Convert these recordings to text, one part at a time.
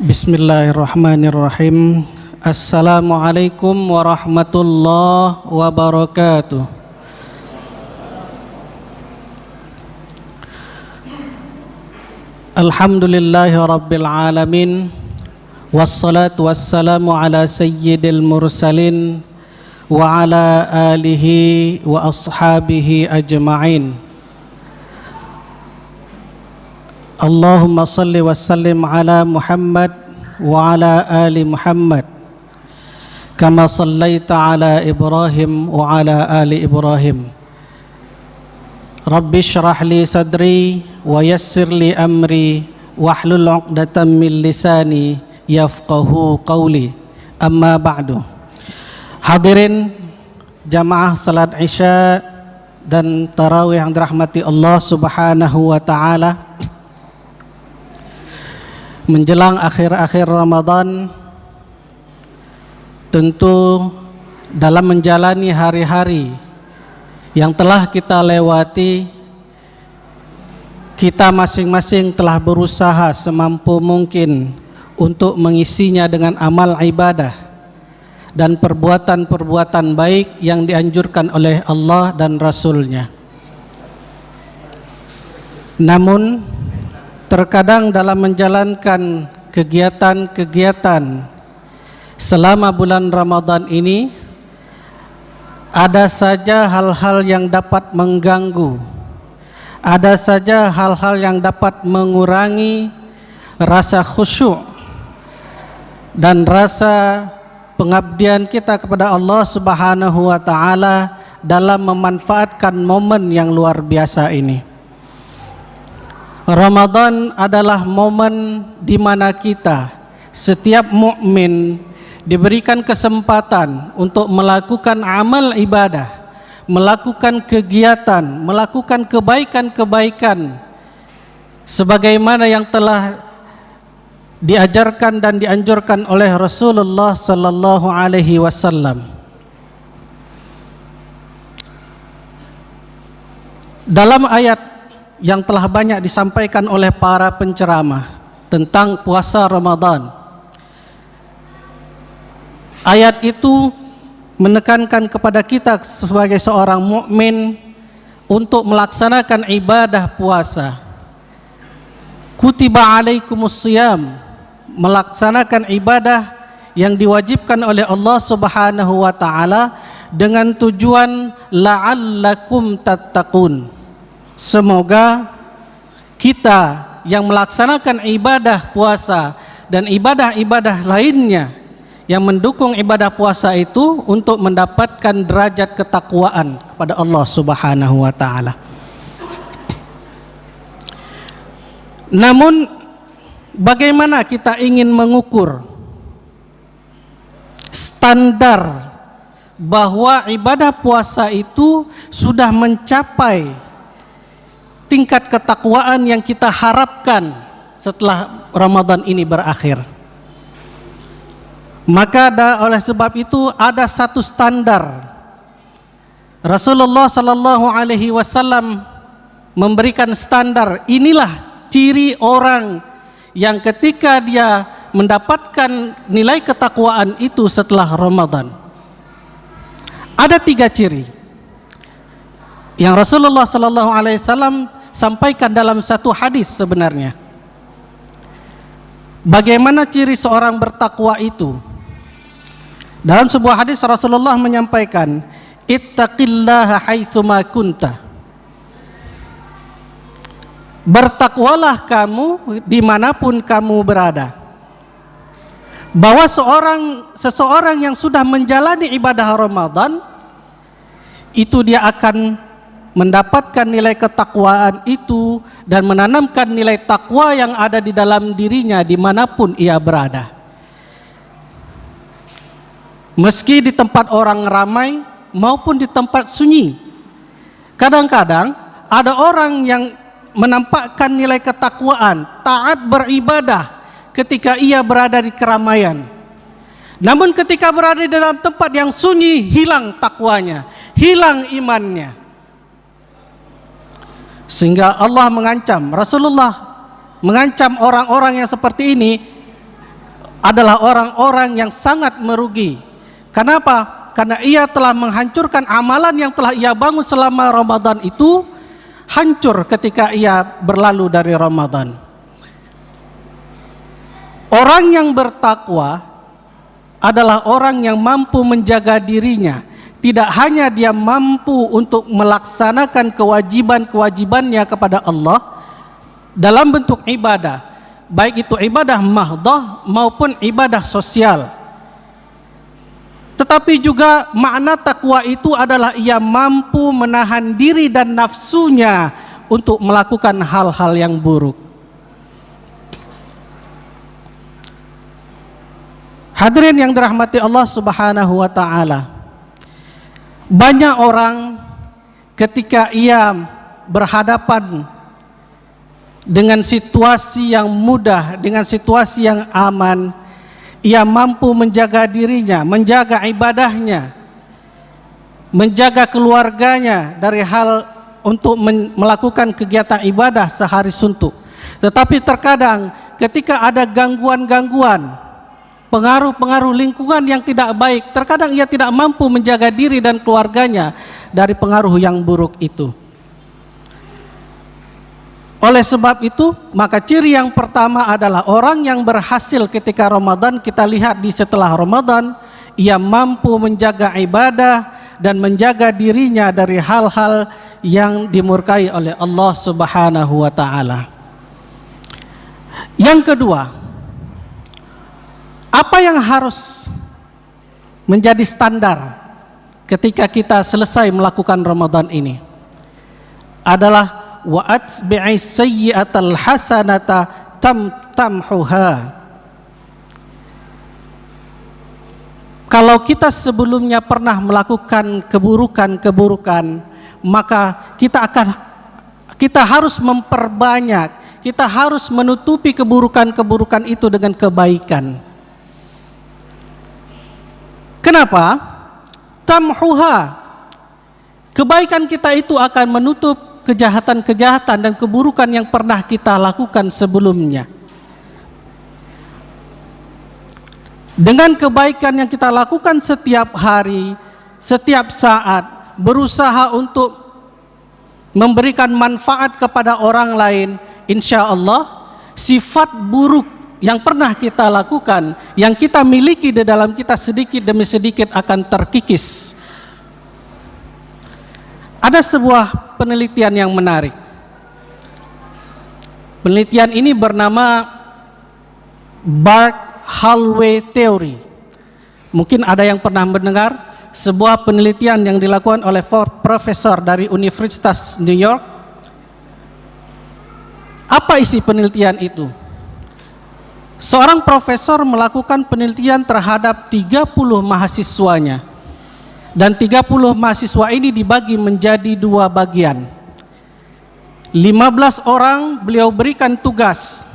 Bismillahirrahmanirrahim. Assalamualaikum warahmatullahi wabarakatuh. Alhamdulillahi rabbil alamin. Wassalatu wassalamu ala sayyidil mursalin wa ala alihi wa ashabihi ajma'in. Allahumma salli wa sallim ala Muhammad wa ala ali Muhammad kama sallaita ala Ibrahim wa ala ali Ibrahim. Rabbi shrah li sadri wa yassir li amri wahlul 'uqdatam min lisani yafqahu qawli. Amma ba'du. Hadirin jamaah salat Isya dan tarawih yang dirahmati Allah Subhanahu wa taala. Menjelang akhir-akhir Ramadan, tentu dalam menjalani hari-hari yang telah kita lewati, kita masing-masing telah berusaha semampu mungkin untuk mengisinya dengan amal ibadah dan perbuatan-perbuatan baik yang dianjurkan oleh Allah dan Rasul-Nya. Namun terkadang dalam menjalankan kegiatan-kegiatan selama bulan Ramadan ini, ada saja hal-hal yang dapat mengganggu, ada saja hal-hal yang dapat mengurangi rasa khusyuk dan rasa pengabdian kita kepada Allah Subhanahu wa taala dalam memanfaatkan momen yang luar biasa ini. Ramadan adalah momen di mana kita, setiap mukmin, diberikan kesempatan untuk melakukan amal ibadah, melakukan kegiatan, melakukan kebaikan-kebaikan sebagaimana yang telah diajarkan dan dianjurkan oleh Rasulullah sallallahu alaihi wasallam. Dalam ayat yang telah banyak disampaikan oleh para penceramah tentang puasa Ramadan, ayat itu menekankan kepada kita sebagai seorang mukmin untuk melaksanakan ibadah puasa. Kutiba alaikumus shiyam, melaksanakan ibadah yang diwajibkan oleh Allah Subhanahu wa taala dengan tujuan la'allakum tattaqun. Semoga kita yang melaksanakan ibadah puasa dan ibadah-ibadah lainnya yang mendukung ibadah puasa itu untuk mendapatkan derajat ketakwaan kepada Allah Subhanahu wa taala. Namun bagaimana kita ingin mengukur standar bahwa ibadah puasa itu sudah mencapai tingkat ketakwaan yang kita harapkan setelah Ramadan ini berakhir? Maka oleh sebab itu ada satu standar. Rasulullah sallallahu alaihi wasallam memberikan standar, inilah ciri orang yang ketika dia mendapatkan nilai ketakwaan itu setelah Ramadan. Ada 3 ciri yang Rasulullah sallallahu alaihi wasallam sampaikan dalam satu hadis sebenarnya. Bagaimana ciri seorang bertakwa itu? Dalam sebuah hadis Rasulullah menyampaikan, ittaqillaha haitsuma kunta. Bertakwalah kamu dimanapun kamu berada. Bahwa seseorang yang sudah menjalani ibadah Ramadan, itu dia akan mendapatkan nilai ketakwaan itu dan menanamkan nilai takwa yang ada di dalam dirinya dimanapun ia berada. Meski di tempat orang ramai maupun di tempat sunyi. Kadang-kadang ada orang yang menampakkan nilai ketakwaan, taat beribadah ketika ia berada di keramaian. Namun ketika berada di dalam tempat yang sunyi, hilang takwanya, hilang imannya. Sehingga Allah mengancam, Rasulullah mengancam orang-orang yang seperti ini adalah orang-orang yang sangat merugi. Kenapa? Karena ia telah menghancurkan amalan yang telah ia bangun selama Ramadan itu, hancur ketika ia berlalu dari Ramadan. Orang yang bertakwa adalah orang yang mampu menjaga dirinya. Tidak hanya dia mampu untuk melaksanakan kewajiban-kewajibannya kepada Allah dalam bentuk ibadah, baik itu ibadah mahdoh maupun ibadah sosial. Tetapi juga makna takwa itu adalah ia mampu menahan diri dan nafsunya untuk melakukan hal-hal yang buruk. Hadirin yang dirahmati Allah Subhanahu wa taala. Banyak orang ketika ia berhadapan dengan situasi yang mudah, dengan situasi yang aman, ia mampu menjaga dirinya, menjaga ibadahnya, menjaga keluarganya dari hal untuk melakukan kegiatan ibadah sehari suntuk. Tetapi terkadang ketika ada gangguan-gangguan, pengaruh-pengaruh lingkungan yang tidak baik, terkadang ia tidak mampu menjaga diri dan keluarganya dari pengaruh yang buruk itu. Oleh sebab itu, maka ciri yang pertama adalah orang yang berhasil ketika Ramadan. Kita lihat di setelah Ramadan, ia mampu menjaga ibadah dan menjaga dirinya dari hal-hal yang dimurkai oleh Allah Subhanahu wa taala. Yang kedua, apa yang harus menjadi standar ketika kita selesai melakukan Ramadan ini adalah wa atbi'i sayyi'atal hasanata tamhuha. Kalau kita sebelumnya pernah melakukan keburukan-keburukan, maka kita harus memperbanyak, kita harus menutupi keburukan-keburukan itu dengan kebaikan. Kenapa? Tamhuha. Kebaikan kita itu akan menutup kejahatan-kejahatan dan keburukan yang pernah kita lakukan sebelumnya. Dengan kebaikan yang kita lakukan setiap hari, setiap saat, berusaha untuk memberikan manfaat kepada orang lain, insya Allah sifat buruk yang pernah kita lakukan, yang kita miliki di dalam kita sedikit demi sedikit akan terkikis. Ada sebuah penelitian yang menarik. Penelitian ini bernama Bark-Hallway Theory. Mungkin ada yang pernah mendengar sebuah penelitian yang dilakukan oleh profesor dari Universitas New York. Apa isi penelitian itu? Seorang profesor melakukan penelitian terhadap 30 mahasiswanya. Dan 30 mahasiswa ini dibagi menjadi 2 bagian. 15 orang beliau berikan tugas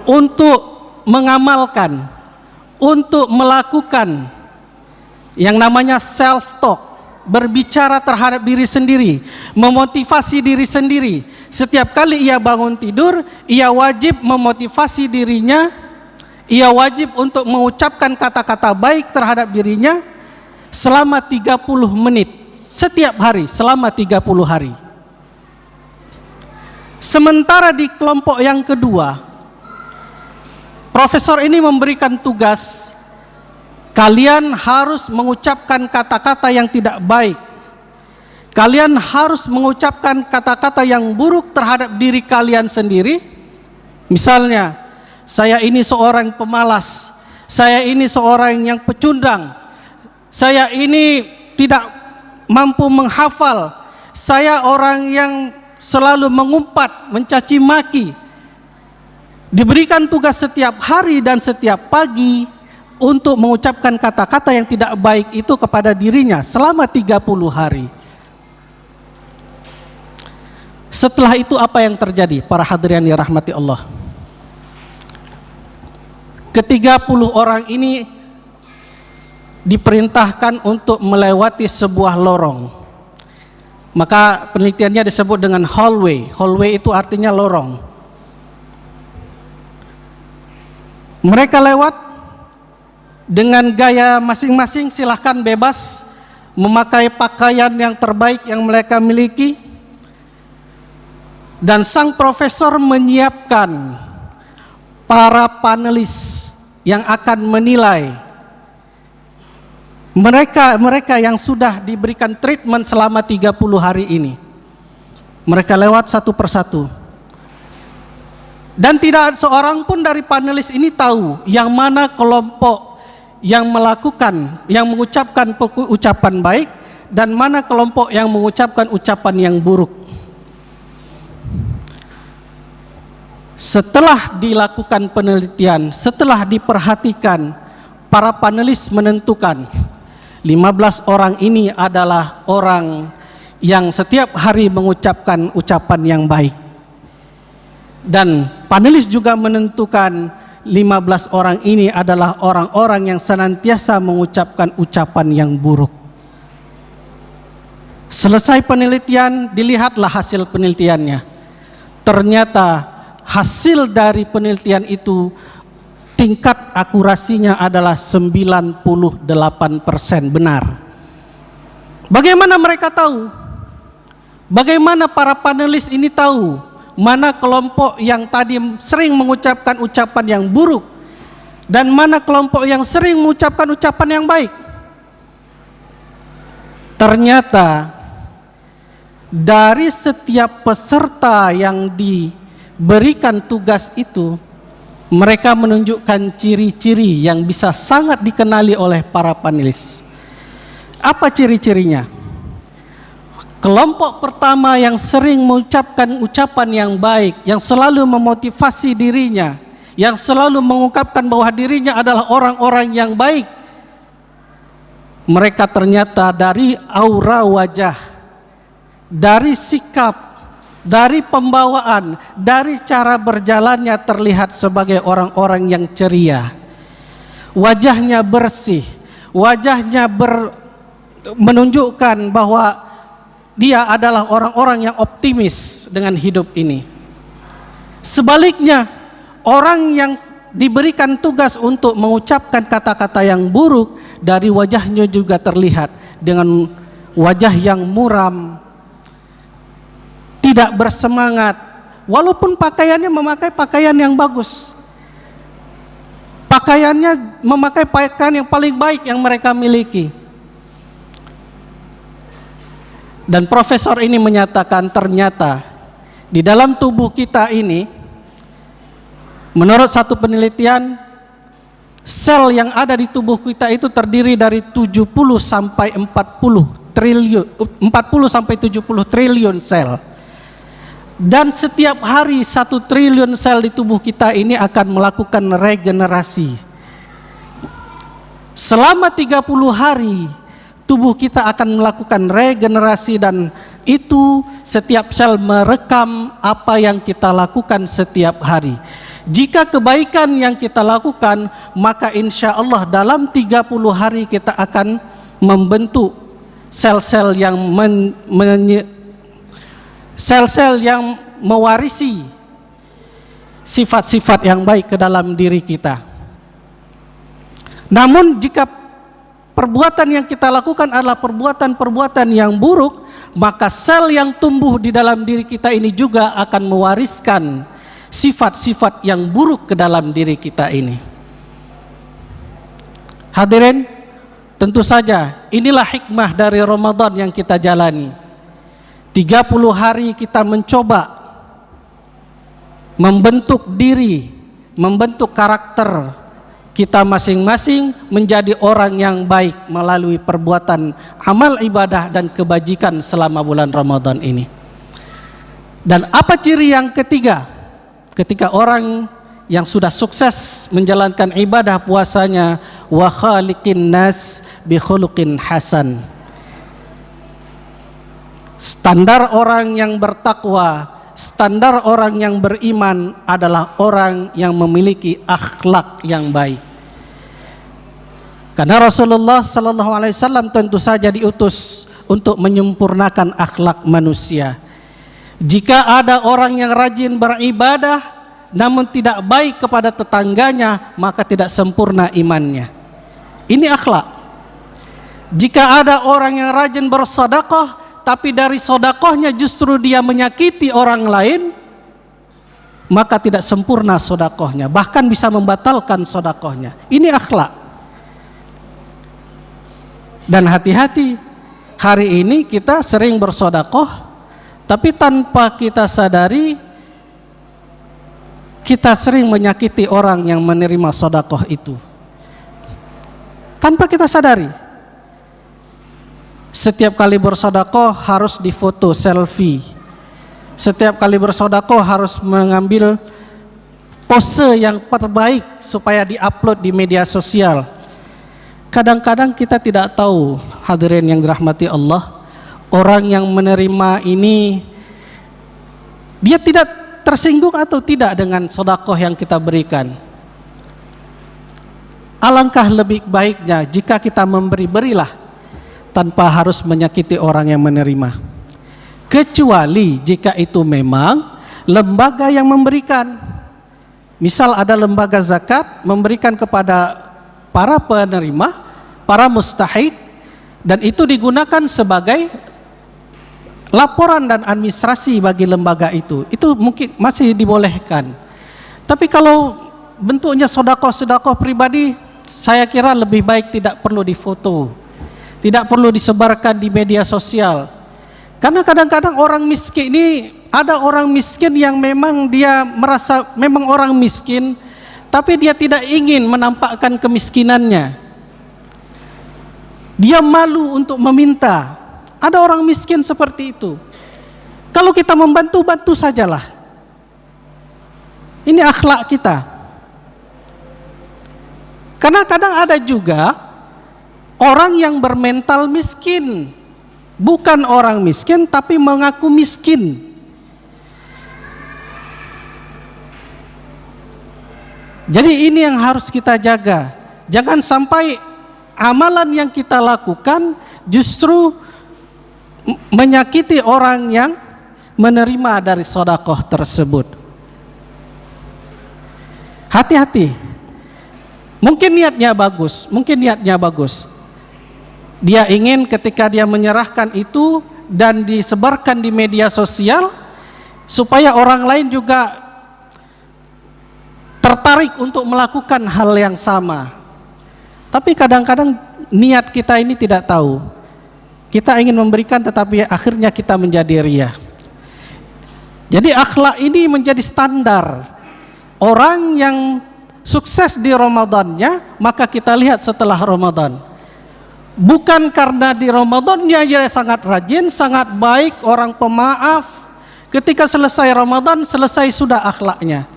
untuk mengamalkan, untuk melakukan yang namanya self-talk, berbicara terhadap diri sendiri, memotivasi diri sendiri. Setiap kali ia bangun tidur, ia wajib memotivasi dirinya, ia wajib untuk mengucapkan kata-kata baik terhadap dirinya selama 30 menit setiap hari, selama 30 hari. Sementara di kelompok yang kedua, profesor ini memberikan tugas, kalian harus mengucapkan kata-kata yang tidak baik. Kalian harus mengucapkan kata-kata yang buruk terhadap diri kalian sendiri. Misalnya, saya ini seorang pemalas, saya ini seorang yang pecundang, saya ini tidak mampu menghafal, saya orang yang selalu mengumpat, mencaci maki. Diberikan tugas setiap hari dan setiap pagi untuk mengucapkan kata-kata yang tidak baik itu kepada dirinya selama 30 hari. Setelah itu apa yang terjadi para hadirin yang dirahmati Allah? Ke-30 orang ini diperintahkan untuk melewati sebuah lorong. Maka penelitiannya disebut dengan hallway. Hallway itu artinya lorong. Mereka lewat dengan gaya masing-masing, silahkan bebas memakai pakaian yang terbaik yang mereka miliki. Dan sang profesor menyiapkan para panelis yang akan menilai mereka yang sudah diberikan treatment selama 30 hari ini. Mereka lewat satu persatu. Dan tidak seorang pun dari panelis ini tahu yang mana kelompok yang mengucapkan ucapan baik dan mana kelompok yang mengucapkan ucapan yang buruk. Setelah dilakukan penelitian, setelah diperhatikan, para panelis menentukan 15 orang ini adalah orang yang setiap hari mengucapkan ucapan yang baik. Dan panelis juga menentukan 15 orang ini adalah orang-orang yang senantiasa mengucapkan ucapan yang buruk. Selesai penelitian, dilihatlah hasil penelitiannya. Ternyata hasil dari penelitian itu tingkat akurasinya adalah 98% benar. Bagaimana mereka tahu? Bagaimana para panelis ini tahu mana kelompok yang tadi sering mengucapkan ucapan yang buruk dan mana kelompok yang sering mengucapkan ucapan yang baik? Ternyata dari setiap peserta yang diberikan tugas itu, mereka menunjukkan ciri-ciri yang bisa sangat dikenali oleh para panelis. Apa ciri-cirinya? Kelompok pertama yang sering mengucapkan ucapan yang baik, yang selalu memotivasi dirinya, yang selalu mengungkapkan bahwa dirinya adalah orang-orang yang baik, mereka ternyata dari aura wajah, dari sikap, dari pembawaan, dari cara berjalannya terlihat sebagai orang-orang yang ceria. Wajahnya bersih, wajahnya menunjukkan bahwa dia adalah orang-orang yang optimis dengan hidup ini. Sebaliknya, orang yang diberikan tugas untuk mengucapkan kata-kata yang buruk, dari wajahnya juga terlihat dengan wajah yang muram, tidak bersemangat, walaupun pakaiannya memakai pakaian yang bagus. Pakaiannya memakai pakaian yang paling baik yang mereka miliki. Dan profesor ini menyatakan ternyata di dalam tubuh kita ini, menurut satu penelitian, sel yang ada di tubuh kita itu terdiri dari 70 sampai 40 sampai 70 triliun sel. Dan setiap hari 1 triliun sel di tubuh kita ini akan melakukan regenerasi. Selama 30 hari tubuh kita akan melakukan regenerasi, dan itu setiap sel merekam apa yang kita lakukan setiap hari. Jika kebaikan yang kita lakukan, maka insya Allah dalam 30 hari kita akan membentuk sel-sel yang sel-sel yang mewarisi sifat-sifat yang baik ke dalam diri kita. Namun jika perbuatan yang kita lakukan adalah perbuatan-perbuatan yang buruk, maka sel yang tumbuh di dalam diri kita ini juga akan mewariskan sifat-sifat yang buruk ke dalam diri kita ini. Hadirin, tentu saja inilah hikmah dari Ramadan yang kita jalani. 30 hari kita mencoba membentuk diri, membentuk karakter kita masing-masing menjadi orang yang baik melalui perbuatan amal ibadah dan kebajikan selama bulan Ramadan ini. Dan apa ciri yang ketiga? Ketika orang yang sudah sukses menjalankan ibadah puasanya, wa khaliqin nas bi khuluqin hasan. Standar orang yang bertakwa, standar orang yang beriman adalah orang yang memiliki akhlak yang baik. Karena Rasulullah sallallahu alaihi wasallam tentu saja diutus untuk menyempurnakan akhlak manusia. Jika ada orang yang rajin beribadah, namun tidak baik kepada tetangganya, maka tidak sempurna imannya. Ini akhlak. Jika ada orang yang rajin bersedekah, tapi dari sedekahnya justru dia menyakiti orang lain, maka tidak sempurna sedekahnya, bahkan bisa membatalkan sedekahnya. Ini akhlak. Dan hati-hati, hari ini kita sering bersedekah, tapi tanpa kita sadari, kita sering menyakiti orang yang menerima sedekah itu. Tanpa kita sadari. Setiap kali bersedekah harus difoto selfie. Setiap kali bersedekah harus mengambil pose yang terbaik supaya diupload di media sosial. Kadang-kadang kita tidak tahu, hadirin yang dirahmati Allah, orang yang menerima ini dia tidak tersinggung atau tidak dengan sedekah yang kita berikan. Alangkah lebih baiknya jika kita berilah tanpa harus menyakiti orang yang menerima. Kecuali jika itu memang lembaga yang memberikan. Misal ada lembaga zakat memberikan kepada para penerima, para mustahik, dan itu digunakan sebagai laporan dan administrasi bagi lembaga itu mungkin masih dibolehkan. Tapi kalau bentuknya sedekah pribadi, saya kira lebih baik tidak perlu difoto, tidak perlu disebarkan di media sosial. Karena kadang-kadang orang miskin ini, ada orang miskin yang memang dia merasa memang orang miskin, tapi dia tidak ingin menampakkan kemiskinannya. Dia malu untuk meminta. Ada orang miskin seperti itu. Kalau kita membantu, bantu sajalah. Ini akhlak kita. Karena kadang ada juga orang yang bermental miskin. Bukan orang miskin, tapi mengaku miskin. Jadi ini yang harus kita jaga. Jangan sampai amalan yang kita lakukan justru menyakiti orang yang menerima dari sedekah tersebut. Hati-hati. Mungkin niatnya bagus. Dia ingin ketika dia menyerahkan itu dan disebarkan di media sosial supaya orang lain juga tertarik untuk melakukan hal yang sama. Tapi kadang-kadang niat kita ini tidak tahu. Kita ingin memberikan tetapi akhirnya kita menjadi riya. Jadi akhlak ini menjadi standar. Orang yang sukses di Ramadannya, maka kita lihat setelah Ramadan. Bukan karena di Ramadannya dia sangat rajin, sangat baik, orang pemaaf. Ketika selesai Ramadan, selesai sudah akhlaknya.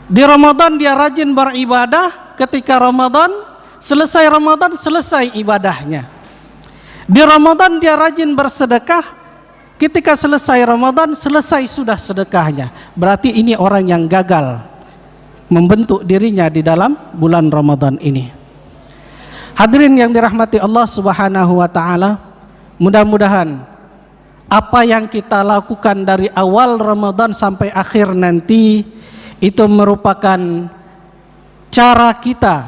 Di Ramadan dia rajin beribadah, ketika Ramadan, selesai Ramadan, selesai ibadahnya. Di Ramadan dia rajin bersedekah, ketika selesai Ramadan, selesai sudah sedekahnya. Berarti ini orang yang gagal membentuk dirinya di dalam bulan Ramadan ini. Hadirin yang dirahmati Allah Subhanahu wa taala, mudah-mudahan apa yang kita lakukan dari awal Ramadan sampai akhir nanti itu merupakan cara kita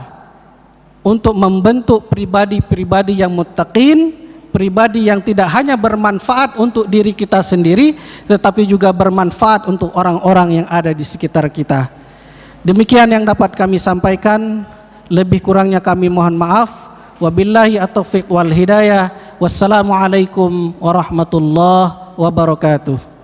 untuk membentuk pribadi-pribadi yang muttaqin, pribadi yang tidak hanya bermanfaat untuk diri kita sendiri, tetapi juga bermanfaat untuk orang-orang yang ada di sekitar kita. Demikian yang dapat kami sampaikan. Lebih kurangnya kami mohon maaf. Wabillahi at-taufiq wal hidayah. Wassalamualaikum warahmatullahi wabarakatuh.